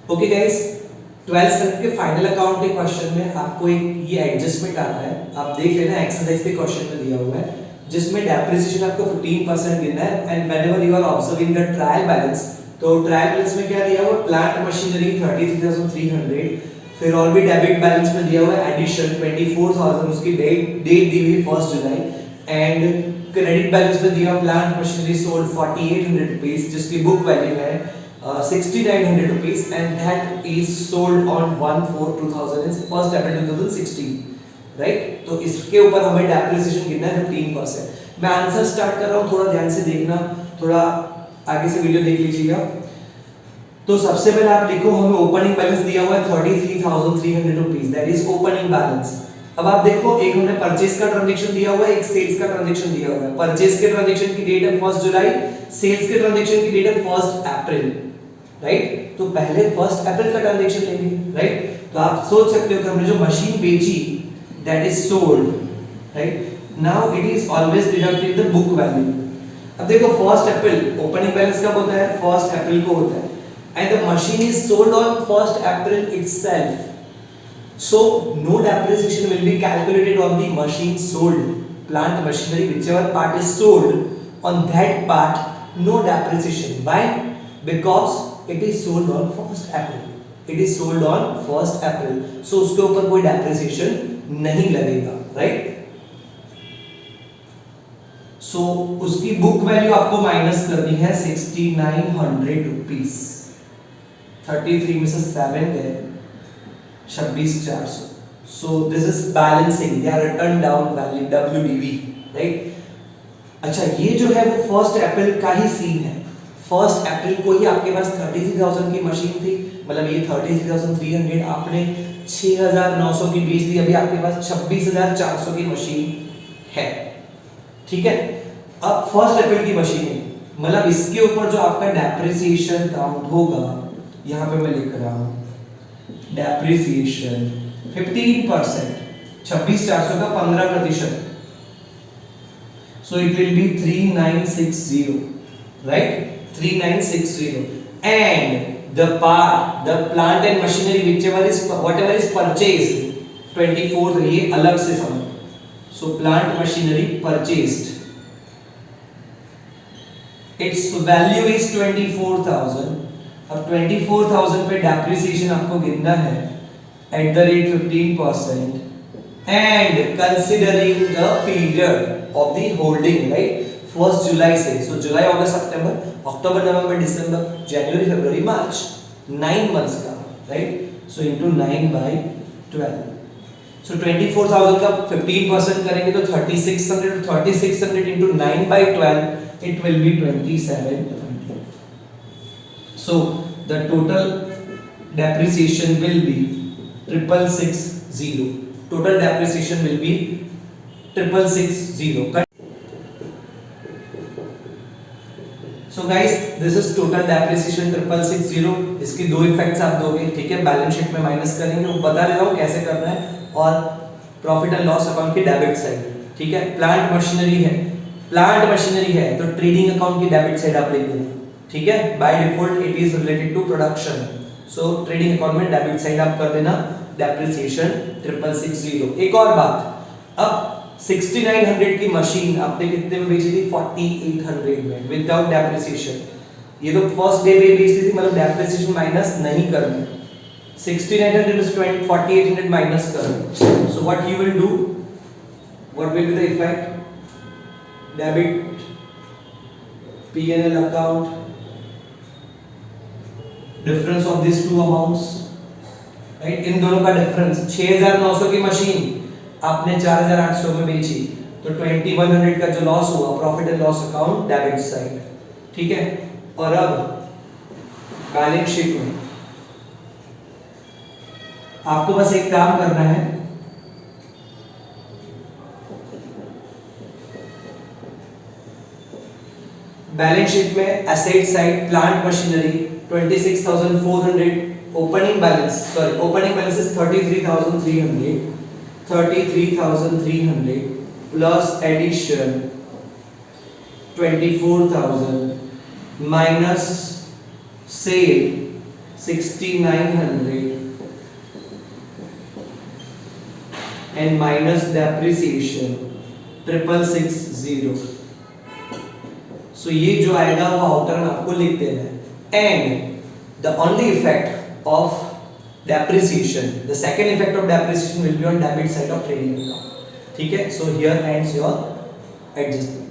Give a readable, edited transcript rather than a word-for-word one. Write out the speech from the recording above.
Okay guys, 12th standard के final account के question में आपको एक ये एडजस्टमेंट आता है। आप देख लेना, एक्सरसाइज के क्वेश्चन में दिया हुआ है जिसमें डेप्रिसिएशन आपको 15% गिनना है and whenever you are observing the trial balance. तो ट्रायल बैलेंस में क्या दिया हुआ है? प्लांट मशीनरी 33,300, फिर और भी डेबिट बैलेंस में दिया हुआ है एडिशन 24,000, उसकी डेट दी हुई 1 जुलाई एंड क्रेडिट बैलेंस में दिया प्लांट मशीनरी सोल्ड 4800 रुपीस जिसकी बुक वैल्यू है 6900 rupees and that is sold on 1/4/2000 1st April 2016, right. तो इसके ऊपर हमें डेप्रिसिएशन गिनना है 15%। मैं आंसर स्टार्ट कर रहा हूँ, थोड़ा ध्यान से देखना, थोड़ा आगे से वीडियो देख लीजिएगा। तो सबसे पहले आप लिखो, हमें ओपनिंग बैलेंस दिया हुआ है 33,300 rupees, that is opening balance. अब आप देखो, एक हमने परचेज का ट्रांजैक्शन दिया हुआ है, एक सेल्स का ट्रांजैक्शन दिया हुआ है। परचेज के ट्रांजैक्शन की डेट है 1 जुलाई, सेल्स के ट्रांजैक्शन की डेट है 1 अप्रैल, राइट। तो पहले 1 अप्रैल का ट्रांजैक्शन लेंगे, राइट। तो आप सोच सकते हो कि हमने जो मशीन बेची that is sold, right. Now it is always deducted the book value. अब देखो 1 अप्रैल ओपनिंग बैलेंस कब होता है? 1 अप्रैल को होता है and the machine is sold on 1st April itself, so no depreciation will be calculated on the machine sold, plant machinery whichever part is sold on that part, no depreciation. Why? Because it is sold on 1st April, it is sold on 1st April, so उसके ऊपर कोई depreciation नहीं लगेगा, right? so उसकी book value आपको minus करनी है 6900 rupees. 33 में से 7 गए, 26,400, so this is balancing, they are written down value WDV, right। अच्छा, ये जो है वो 1 अप्रैल का ही सीन है। 1 अप्रैल को ही आपके पास 33,000 की मशीन थी, मतलब ये 33,300 आपने 6,900 की बेच दी, अभी आपके पास 26,400 की मशीन है, ठीक है। अब 1 अप्रैल की मशीन है, मतलब इसके ऊपर जो आपका डेप्रिसिएशन काउंट होगा, यहां पे मैं लिख रहा हूं डेप्रिसिएशन 15%, 26,400 का 15%, so it will be 3960, right? 3960 and the plant and machinery whatever is purchased 24, ये अलग से समझो। so plant machinery purchased, its value is 24,000। अब 24,000 पे डेप्रिसिएशन आपको गिनना है at the rate 15% and considering the period of the holding, right. 1 जुलाई से, सो जुलाई, अगस्त, सितंबर, अक्टूबर, नवंबर, दिसंबर, जनवरी, फरवरी, मार्च, 9 मंथ्स का, राइट। सो इनटू 9/12, सो 24,000 का 15% करेंगे तो 3600, 3600 into 9/12 it will be 2700। So the total depreciation will be 660. Total depreciation will be 660. So guys, this is total depreciation 660. इसकी दो effects आप दोगे, ठीक है। बैलेंस शीट में माइनस करेंगे, वो बता देता हूँ कैसे करना है, और प्रॉफिट एंड लॉस अकाउंट की डेबिट साइड, ठीक है। प्लांट मशीनरी है, तो ट्रेडिंग अकाउंट की डेबिट साइड आप लिख देना, ठीक है। By default it is related to production, so trading account में डेबिट साइड आप कर देना डेप्रिसिएशन 660। एक और बात, अब 6900 की मशीन आपने कितने में बेची थी? 4800 में विदाउट डेप्रिसिएशन। ये तो फर्स्ट डे पे बेची थी, मतलब डेप्रिसिएशन माइनस नहीं करना। 6900 is 4800 माइनस करो, so what you will do, what will be the effect? Debit P&L account, difference of this two amounts, right. इन दोनों का डिफरेंस, 6,900 की मशीन आपने 4,800 में बेची, तो 2,100 का जो लॉस हुआ, profit and loss account debit side, ठीक है। और अब बैलेंस शीट में आपको बस एक काम करना है, बैलेंस शीट में asset side plant machinery 26,400, opening balance is 33,300 plus addition 24,000 minus sale 6900 and minus depreciation 6660. So ये जो आएगा वो आउटर में आपको लिख देना है. And the only effect of depreciation, the second effect of depreciation will be on debit side of trading account. ठीक है, so here ends your adjustment.